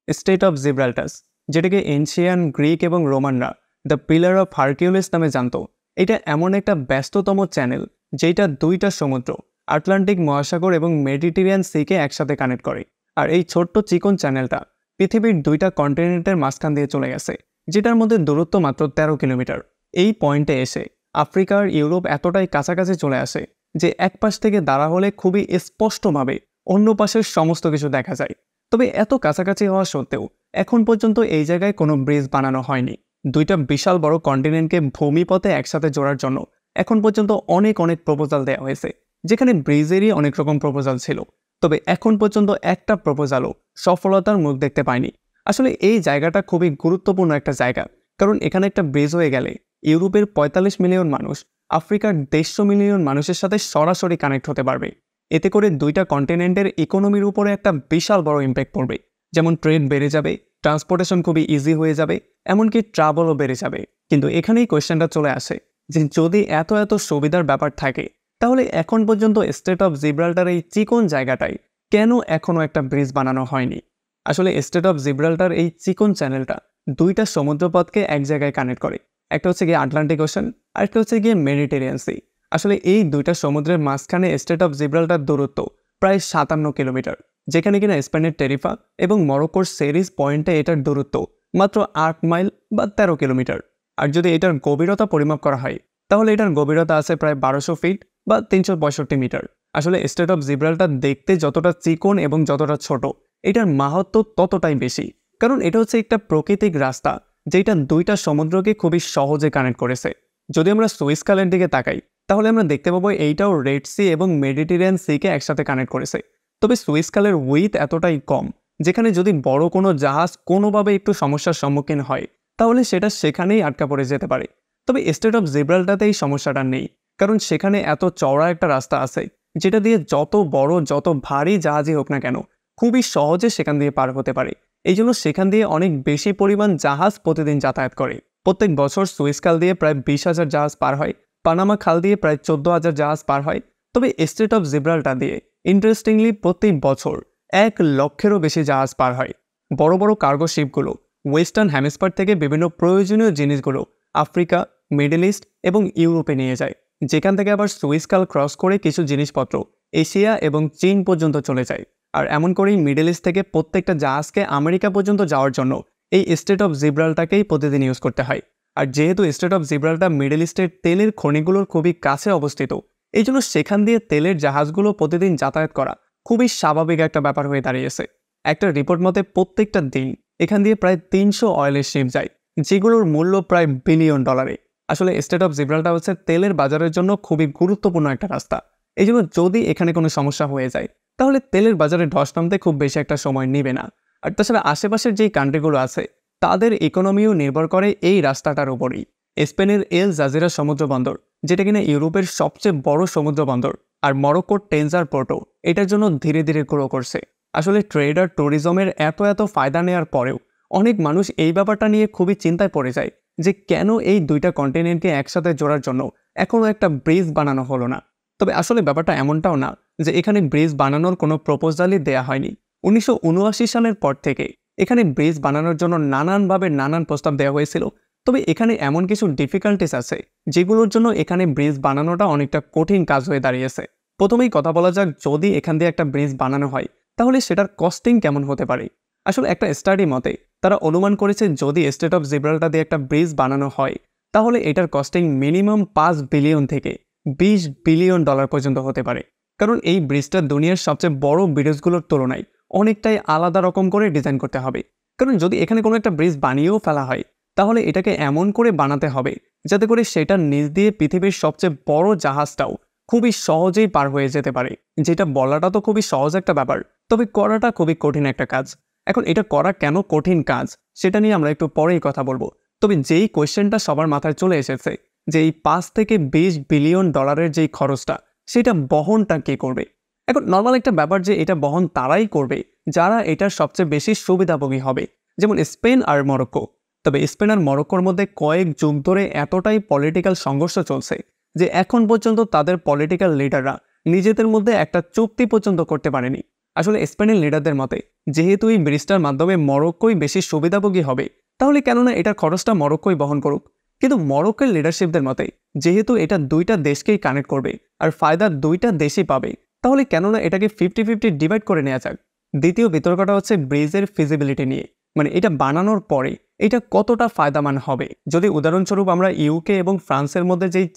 State of Gibraltar, যেটাকে ancient Greek এবং রোমানরা দ্য পিলার অফ হারকিউলিস নামে জানত। এটা এমন একটা ব্যস্ততম চ্যানেল যেটা দুইটা সমুদ্র, আটলান্টিক মহাসাগর এবং মেডিটেরিয়ান সিকে একসাথে কানেক্ট করে। আর এই ছোট্ট চিকন চ্যানেলটা পৃথিবীর দুইটা কন্টিনেন্টের মাঝখান দিয়ে চলে গেছে, যেটার মধ্যে দূরত্ব মাত্র 13 কিলোমিটার। এই পয়েন্টে এসে আফ্রিকা আর ইউরোপ এতটাই কাছাকাছি চলে আসে যে এক পাশ থেকে দাঁড়া হলে খুবই স্পষ্টভাবে অন্য পাশের সমস্ত কিছু দেখা যায়। তবে এত কাছাকাছি হওয়া সত্ত্বেও এখন পর্যন্ত এই জায়গায় কোনো ব্রিজ বানানো হয়নি। দুইটা বিশাল বড় কন্টিনেন্টকে ভূমিপথে একসাথে জোড়ার জন্য এখন পর্যন্ত অনেক প্রপোজাল দেওয়া হয়েছে, যেখানে ব্রিজেরই অনেক রকম প্রপোজাল ছিল। তবে এখন পর্যন্ত একটা প্রপোজালও সফলতার মুখ দেখতে পায়নি। আসলে এই জায়গাটা খুবই গুরুত্বপূর্ণ একটা জায়গা, কারণ এখানে একটা ব্রিজ হয়ে গেলে ইউরোপের 45 মিলিয়ন মানুষ আফ্রিকার 150 মিলিয়ন মানুষের সাথে সরাসরি কানেক্ট হতে পারবে। এতে করে দুইটা কন্টিনেন্টের ইকোনমির উপরে একটা বিশাল বড় ইম্প্যাক্ট পড়বে। যেমন ট্রেড বেড়ে যাবে, ট্রান্সপোর্টেশন খুবই ইজি হয়ে যাবে, এমনকি ট্রাভেলও বেড়ে যাবে। কিন্তু এখানেই কোয়েশ্চেনটা চলে আসে যে যদি এত সুবিধার ব্যাপার থাকে, তাহলে এখন পর্যন্ত স্টেট অফ জিব্রাল্টার এই চিকন জায়গাটায় কেন এখনও একটা ব্রিজ বানানো হয়নি? আসলে স্টেট অফ জিব্রাল্টার এই চিকন চ্যানেলটা দুইটা সমুদ্রপথকে এক জায়গায় কানেক্ট করে। একটা হচ্ছে গিয়ে আটলান্টিক ওশান, আর একটা হচ্ছে গিয়ে মেডিটেরিয়ান সি। আসলে এই দুইটা সমুদ্রের মাঝখানে স্টেট অফ জিব্রাল্টার দূরত্ব প্রায় 57 কিলোমিটার, যেখানে কিনা স্পেনের টেরিফা এবং মরক্কোর সেরিস পয়েন্টে এটার দূরত্ব মাত্র 8 মাইল বা 13 কিলোমিটার। আর যদি এটার গভীরতা পরিমাপ করা হয়, তাহলে এটার গভীরতা আছে প্রায় 1200 ফিট বা 365 মিটার। আসলে স্টেট অফ জিব্রাল্টার দেখতে যতটা চিকন এবং যতটা ছোট, এটার মাহাত্ম্য ততটাই বেশি, কারণ এটা হচ্ছে একটা প্রাকৃতিক রাস্তা যেটা দুইটা সমুদ্রকে খুবই সহজে কানেক্ট করেছে। যদি আমরা সুইস কানালের দিকে তাকাই, তাহলে আমরা দেখতে পাবো এইটাও রেড সি এবং মেডিটেরিয়ান সিকে একসাথে কানেক্ট করেছে। তবে সুইস কানালের উইথ এতটাই কম, যেখানে যদি বড় কোনো জাহাজ কোনোভাবে একটু সমস্যার সম্মুখীন হয়, তাহলে সেটা সেখানেই আটকা পড়ে যেতে পারে। তবে স্টেট অফ জিব্রাল্টারতে এই সমস্যাটা নেই, কারণ সেখানে এত চওড়া একটা রাস্তা আছে যেটা দিয়ে যত বড় যত ভারী জাহাজই হোক না কেন খুবই সহজে সেখান দিয়ে পার হতে পারে। এই জন্য সেখান দিয়ে অনেক বেশি পরিমাণ জাহাজ প্রতিদিন যাতায়াত করে। প্রত্যেক বছর সুইস খাল দিয়ে প্রায় 20,000 জাহাজ পার হয়, পানামা খাল দিয়ে প্রায় 14,000 জাহাজ পার হয়। তবে স্ট্রেট অফ জিব্রাল্টার দিয়ে ইন্টারেস্টিংলি প্রতি বছর 1 লক্ষেরও বেশি জাহাজ পার হয়। বড় বড় কার্গো শিপগুলো ওয়েস্টার্ন হেমিস্ফিয়ার থেকে বিভিন্ন প্রয়োজনীয় জিনিসগুলো আফ্রিকা, মিডল ইস্ট এবং ইউরোপে নিয়ে যায়, যেখান থেকে আবার সুইস খাল ক্রস করে কিছু জিনিসপত্র এশিয়া এবং চীন পর্যন্ত চলে যায়। আর এমন করেই মিডল ইস্ট থেকে প্রত্যেকটা জাহাজকে আমেরিকা পর্যন্ত যাওয়ার জন্য এই স্ট্রেট অফ জিব্রাল্টারকেই প্রতিদিন ইউজ করতে হয়। আর যেহেতু স্ট্রেট অফ জিব্রাল্টার মিডল ইস্টের তেলের খনিগুলোর খুবই কাছে অবস্থিত, এই জন্য সেখান দিয়ে তেলের জাহাজগুলো প্রতিদিন যাতায়াত করা খুবই স্বাভাবিক একটা ব্যাপার হয়ে দাঁড়িয়েছে। একটা রিপোর্ট মতে প্রত্যেকটা দিন এখান দিয়ে প্রায় 300 অয়েলের শিপ যায়, যেগুলোর মূল্য প্রায় বিলিয়ন ডলারে। আসলে স্ট্রেট অফ জিব্রাল্টার হচ্ছে তেলের বাজারের জন্য খুবই গুরুত্বপূর্ণ একটা রাস্তা। এই জন্য যদি এখানে কোনো সমস্যা হয়ে যায়, তাহলে তেলের বাজারে ধস নামতে খুব বেশি একটা সময় নেবে না। আর তাছাড়া আশেপাশের যেই কান্ট্রিগুলো আছে, তাদের ইকোনমিও নির্ভর করে এই রাস্তাটার উপরই। স্পেনের এল জাজিরা সমুদ্র বন্দর, যেটা কিনা ইউরোপের সবচেয়ে বড় সমুদ্র বন্দর, আর মরক্কোর টেনজার পোর্টও এটার জন্য ধীরে ধীরে গ্রো করছে। আসলে ট্রেড আর ট্যুরিজমের এত ফায়দা নেওয়ার পরেও অনেক মানুষ এই ব্যাপারটা নিয়ে খুবই চিন্তায় পড়ে যায় যে কেন এই দুইটা কন্টিনেন্টকে একসাথে জোড়ার জন্য এখনও একটা ব্রিজ বানানো হলো না। তবে আসলে ব্যাপারটা এমনটাও না যে এখানে ব্রিজ বানানোর কোনো প্রপোজালই দেয়া হয়নি। 1979 সালের পর থেকে এখানে ব্রিজ বানানোর জন্য নানানভাবে নানান প্রস্তাব দেওয়া হয়েছিল। তবে এখানে এমন কিছু ডিফিকাল্টিস আছে যেগুলোর জন্য এখানে ব্রিজ বানানোটা অনেকটা কঠিন কাজ হয়ে দাঁড়িয়েছে। প্রথমেই কথা বলা যাক, যদি এখান দিয়ে একটা ব্রিজ বানানো হয়, তাহলে সেটার কস্টিং কেমন হতে পারে। আসলে একটা স্টাডি মতে তারা অনুমান করেছে যদি স্টেট অফ জিব্রাল্টার দিয়ে একটা ব্রিজ বানানো হয়, তাহলে এটার কস্টিং মিনিমাম 5 বিলিয়ন থেকে 20 বিলিয়ন ডলার পর্যন্ত হতে পারে। কারণ এই ব্রিজটা দুনিয়ার সবচেয়ে বড় ব্রিজগুলোর তুলনায় অনেকটাই আলাদা রকম করে ডিজাইন করতে হবে। কারণ যদি এখানে কোনো একটা ব্রিজ বানিয়েও ফেলা হয়, তাহলে এটাকে এমন করে বানাতে হবে যাতে করে সেটার নিচ দিয়ে পৃথিবীর সবচেয়ে বড় জাহাজটাও খুবই সহজেই পার হয়ে যেতে পারে। যেটা বলাটা তো খুবই সহজ একটা ব্যাপার, তবে করাটা খুবই কঠিন একটা কাজ। এখন এটা করা কেন কঠিন কাজ, সেটা নিয়ে আমরা একটু পরেই কথা বলবো। তবে যেই কোয়েশ্চেনটা সবার মাথায় চলে এসেছে যে এই 5 থেকে 20 বিলিয়ন ডলারের যেই খরচটা, সেটা বহনটা কে করবে। এখন নর্মাল একটা ব্যাপার যে এটা বহন তারাই করবে যারা এটার সবচেয়ে বেশি সুবিধাভোগী হবে, যেমন স্পেন আর মরক্কো। তবে স্পেন আর মরক্কোর মধ্যে কয়েক যুগ ধরে এতটাই পলিটিক্যাল সংঘর্ষ চলছে যে এখন পর্যন্ত তাদের পলিটিক্যাল লিডাররা নিজেদের মধ্যে একটা চুক্তি পর্যন্ত করতে পারেনি। আসলে স্পেনের লিডারদের মতে যেহেতু এই ব্রিজটার মাধ্যমে মরক্কোই বেশি সুবিধাভোগী হবে, তাহলে কেননা এটার খরচটা মরক্কোই বহন করুক। কিন্তু মরক্কোর লিডারশিপদের মতে যেহেতু এটা দুইটা দেশকেই কানেক্ট করবে আর ফায়দা দুইটা দেশই পাবে, তাহলে কেননা এটাকে 50-50 ডিভাইড করে নেওয়া যাক। দ্বিতীয় বিতর্কটা হচ্ছে ব্রিজের ফিজিবিলিটি নিয়ে, মানে এটা বানানোর পরে এটা কতটা ফায়দামান হবে। যদি উদাহরণস্বরূপ আমরা ইউকে এবং ফ্রান্সের মধ্যে যেই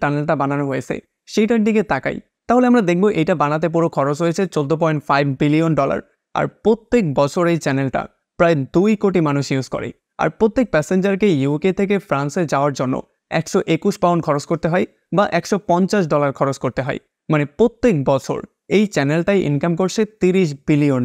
টানেলটা বানানো হয়েছে সেইটার দিকে তাকাই, তাহলে আমরা দেখব এটা বানাতে পুরো খরচ হয়েছে $14.5 বিলিয়ন। আর প্রত্যেক বছর এই চ্যানেলটা প্রায় 2 কোটি মানুষ ইউজ করে। আর প্রত্যেক প্যাসেঞ্জারকে ইউকে থেকে ফ্রান্সে যাওয়ার জন্য 121 পাউন্ড খরচ করতে হয় বা $150 খরচ করতে হয়। মানে প্রত্যেক বছর এই চ্যানেলটাই ইনকাম করছে $30 বিলিয়ন,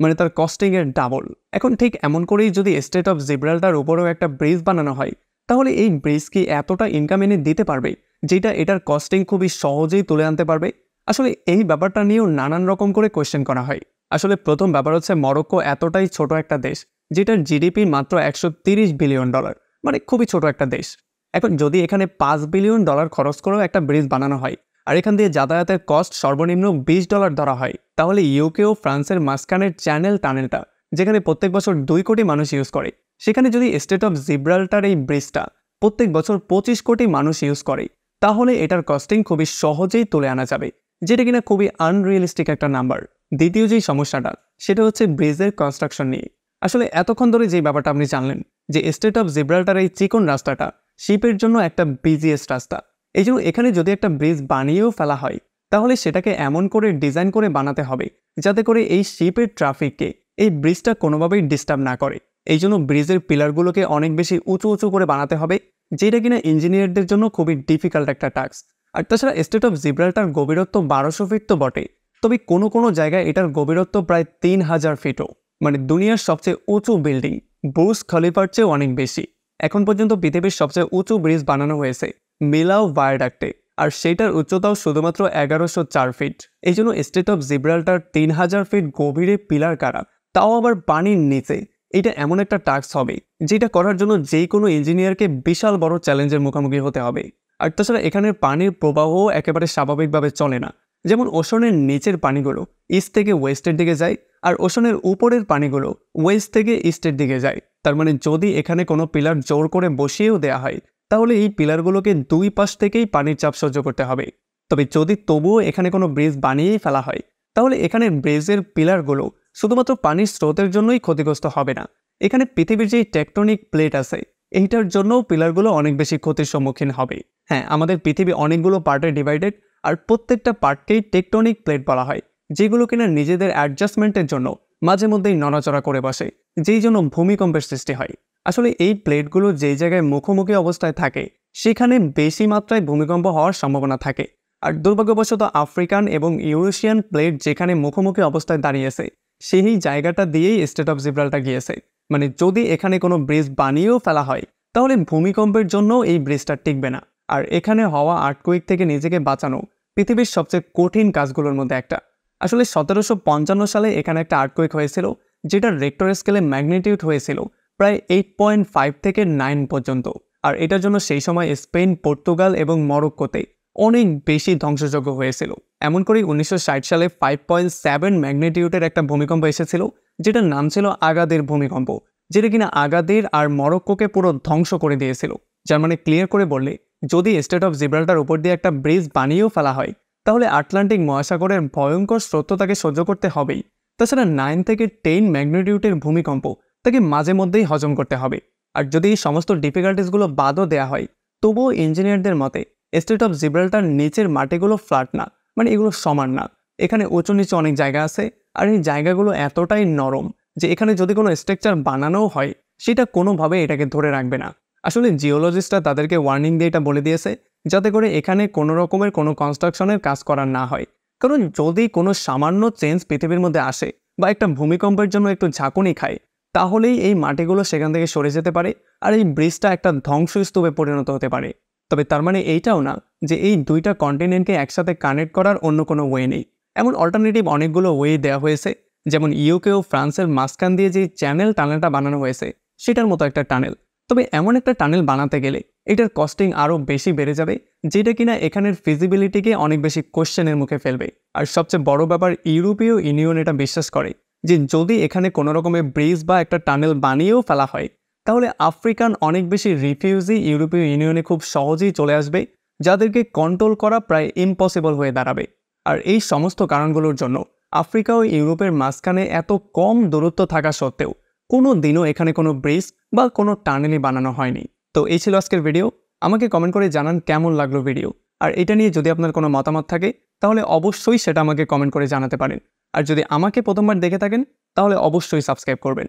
মানে তার কস্টিং এর ডাবল। এখন ঠিক এমন করেই যদি স্টেট অফ জিব্রাল্টার উপরেও একটা ব্রিজ বানানো হয়, তাহলে এই ব্রিজ কি এতটা ইনকাম এনে দিতে পারবে যেটা এটার কস্টিং খুবই সহজেই তুলে আনতে পারবে? আসলে এই ব্যাপারটা নিয়েও নানান রকম করে কোয়েশ্চেন করা হয়। আসলে প্রথম ব্যাপার হচ্ছে মরক্কো এতটাই ছোট একটা দেশ যেটার জিডিপি মাত্র $130 বিলিয়ন, মানে খুবই ছোট একটা দেশ। এখন যদি এখানে $5 বিলিয়ন খরচ করেও একটা ব্রিজ বানানো হয় আর এখান দিয়ে যাতায়াতের কস্ট সর্বনিম্ন $20 ধরা হয়, তাহলে ইউকে ও ফ্রান্সের মাঝখানের টানেলটা যেখানে প্রত্যেক বছর 2 কোটি মানুষ ইউজ করে, সেখানে যদি স্টেট অফ জিব্রাল্টার এই ব্রিজটা প্রত্যেক বছর 25 কোটি মানুষ ইউজ করে, তাহলে এটার কস্টিং খুবই সহজেই তুলে আনা যাবে, যেটা কিনা খুবই আনরিয়েলিস্টিক একটা নাম্বার। দ্বিতীয় যেই সমস্যাটা সেটা হচ্ছে ব্রিজের কনস্ট্রাকশন নিয়ে। আসলে এতক্ষণ ধরে যে ব্যাপারটা আপনি জানলেন যে স্টেট অফ জিব্রাল্টার এই চিকন রাস্তাটা শিপের জন্য একটা বিজিএস্ট রাস্তা, এই জন্য এখানে যদি একটা ব্রিজ বানিয়েও ফেলা হয়, তাহলে সেটাকে এমন করে ডিজাইন করে বানাতে হবে যাতে করে এই শিপের ট্রাফিককে এই ব্রিজটা কোনোভাবেই ডিস্টার্ব না করে। এই জন্য ব্রিজের পিলারগুলোকে অনেক বেশি উঁচু উঁচু করে বানাতে হবে, যেটা কিনা ইঞ্জিনিয়ারদের জন্য খুবই ডিফিকাল্ট একটা টাস্ক। আর তাছাড়া স্টেট অফ জিব্রাল্টার গভীরত্ব 1200 ফিট তো বটে, তবে কোনো কোনো জায়গায় এটার গভীরত্ব প্রায় 3000 ফিটও, মানে দুনিয়ার সবচেয়ে উঁচু বিল্ডিং বুর্জ খলিফার চেয়ে অনেক বেশি। এখন পর্যন্ত পৃথিবীর সবচেয়ে উঁচু ব্রিজ বানানো হয়েছে মিলাও ভায়াডাক্টে, আর সেটার উচ্চতাও শুধুমাত্র 1104 ফিট। এই জন্য স্টেট অফ জিব্রাল্টার 3000 ফিট গভীরে পিলার কারা, তাও আবার পানির নিচে, এটা এমন একটা টাস্ক হবে যেটা করার জন্য যে কোনো ইঞ্জিনিয়ারকে বিশাল বড় চ্যালেঞ্জের মুখোমুখি হতে হবে। আর তাছাড়া এখানের পানির প্রবাহও একেবারে স্বাভাবিকভাবে চলে না। যেমন ওশনের নিচের পানিগুলো ইস্ট থেকে ওয়েস্টের দিকে যায়, আর ওশনের উপরের পানিগুলো ওয়েস্ট থেকে ইস্টের দিকে যায়। তার মানে যদি এখানে কোনো পিলার জোর করে বসিয়েও দেওয়া হয়, তাহলে এই পিলারগুলোকে দুই পাশ থেকেই পানির চাপ সহ্য করতে হবে। তবে যদি তবুও এখানে কোনো ব্রিজ বানিয়েই ফেলা হয়, তাহলে এখানে ব্রিজের পিলারগুলো শুধুমাত্র পানির স্রোতের জন্যই ক্ষতিগ্রস্ত হবে না, এখানে পৃথিবীর যে টেকটনিক প্লেট আছে এইটার জন্যও পিলারগুলো অনেক বেশি ক্ষতির সম্মুখীন হবে। হ্যাঁ, আমাদের পৃথিবী অনেকগুলো পার্টে ডিভাইডেড, আর প্রত্যেকটা পার্টকেই টেকটনিক প্লেট বলা হয়, যেগুলো কিনা নিজেদের অ্যাডজাস্টমেন্টের জন্য মাঝে মধ্যেই নড়াচড়া করে বসে, যেই জন্য ভূমিকম্পের সৃষ্টি হয়। আসলে এই প্লেটগুলো যেই জায়গায় মুখোমুখি অবস্থায় থাকে সেখানে বেশি মাত্রায় ভূমিকম্প হওয়ার সম্ভাবনা থাকে। আর দুর্ভাগ্যবশত আফ্রিকান এবং ইউরেশিয়ান প্লেট যেখানে মুখোমুখি অবস্থায় দাঁড়িয়েছে সেই জায়গাটা দিয়েই স্টেট অফ জিব্রাল্টার গিয়েছে। মানে যদি এখানে কোনো ব্রিজ বানিয়েও ফেলা হয়, তাহলে ভূমিকম্পের জন্য এই ব্রিজটা টিকবে না। আর এখানে হওয়া আর্থকুয়েক থেকে নিজেকে বাঁচানো পৃথিবীর সবচেয়ে কঠিন কাজগুলোর মধ্যে একটা। আসলে 1755 সালে এখানে একটা আর্থকুয়েক হয়েছিল, যেটার রেক্টর স্কেলে ম্যাগনিটিউড হয়েছিল প্রায় 8.5 থেকে 9 পর্যন্ত। আর এটার জন্য সেই সময় স্পেন, পর্তুগাল এবং মরক্কোতে অনেক বেশি ধ্বংসযজ্ঞ হয়েছিল। এমন করেই 1960 সালে 5.7 ম্যাগনিটিউডের একটা ভূমিকম্প এসেছিল, যেটার নাম ছিল আগাদির ভূমিকম্প, যেটা কিনা আগাদির আর মরক্কোকে পুরো ধ্বংস করে দিয়েছিল। যার মানে ক্লিয়ার করে বললে, যদি স্টেট অফ জিব্রাল্টার উপর দিয়ে একটা ব্রিজ বানিয়েও ফেলা হয়, তাহলে আটলান্টিক মহাসাগরের ভয়ঙ্কর স্রোতটাকে সহ্য করতে হবেই। তাছাড়া 9 থেকে 10 ম্যাগনিটিউডের ভূমিকম্প তাকে মাঝে মধ্যেই হজম করতে হবে। আর যদি এই সমস্ত ডিফিকাল্টিসগুলো বাদও দেওয়া হয়, তবুও ইঞ্জিনিয়ারদের মতে স্টেট অফ জিব্রাল্টার নিচের মাটিগুলো ফ্ল্যাট না, মানে এগুলো সমান না, এখানে উঁচু নিচু অনেক জায়গা আছে। আর এই জায়গাগুলো এতটাই নরম যে এখানে যদি কোনো স্ট্রাকচার বানানোও হয়, সেটা কোনোভাবে এটাকে ধরে রাখবে না। আসলে জিওলজিস্টরা তাদেরকে ওয়ার্নিং দিয়ে এটা বলে দিয়েছে যাতে করে এখানে কোনো রকমের কোনো কনস্ট্রাকশনের কাজ করা না হয়। কারণ যদি কোনো সামান্য চেঞ্জ পৃথিবীর মধ্যে আসে বা একটা ভূমিকম্পের জন্য একটু ঝাঁকুনি খায়, তাহলেই এই মাটিগুলো সেখান থেকে সরে যেতে পারে আর এই ব্রিজটা একটা ধ্বংসস্তূপে পরিণত হতে পারে। তবে তার মানে এইটাও না যে এই দুইটা কন্টিনেন্টকে একসাথে কানেক্ট করার অন্য কোনো ওয়ে নেই। এমন অল্টারনেটিভ অনেকগুলো ওয়ে দেওয়া হয়েছে, যেমন ইউকে ও ফ্রান্সের মাঝখান দিয়ে যে টানেলটা বানানো হয়েছে সেটার মতো একটা টানেল। তবে এমন একটা টানেল বানাতে গেলে এটার কস্টিং আরও বেশি বেড়ে যাবে, যেটা কিনা এখানের ফিজিবিলিটিকে অনেক বেশি কোশ্চেনের মুখে ফেলবে। আর সবচেয়ে বড় ব্যাপার, ইউরোপীয় ইউনিয়ন এটা বিশ্বাস করে যে যদি এখানে কোনো রকমের ব্রিজ বা একটা টানেল বানিয়েও ফেলা হয়, তাহলে আফ্রিকান অনেক বেশি রিফিউজি ইউরোপীয় ইউনিয়নে খুব সহজেই চলে আসবে, যাদেরকে কন্ট্রোল করা প্রায় ইম্পসিবল হয়ে দাঁড়াবে। আর এই সমস্ত কারণগুলোর জন্য আফ্রিকা ও ইউরোপের মাঝখানে এত কম দূরত্ব থাকা সত্ত্বেও কোনো দিনও এখানে কোনো ব্রিজ বা কোনো টানেলই বানানো হয়নি। তো এই ছিল আজকের ভিডিও। আমাকে কমেন্ট করে জানান কেমন লাগলো ভিডিও। আর এটা নিয়ে যদি আপনার কোনো মতামত থাকে তাহলে অবশ্যই সেটা আমাকে কমেন্ট করে জানাতে পারেন। আর যদি আমাকে প্রথমবার দেখে থাকেন তাহলে অবশ্যই সাবস্ক্রাইব করবেন।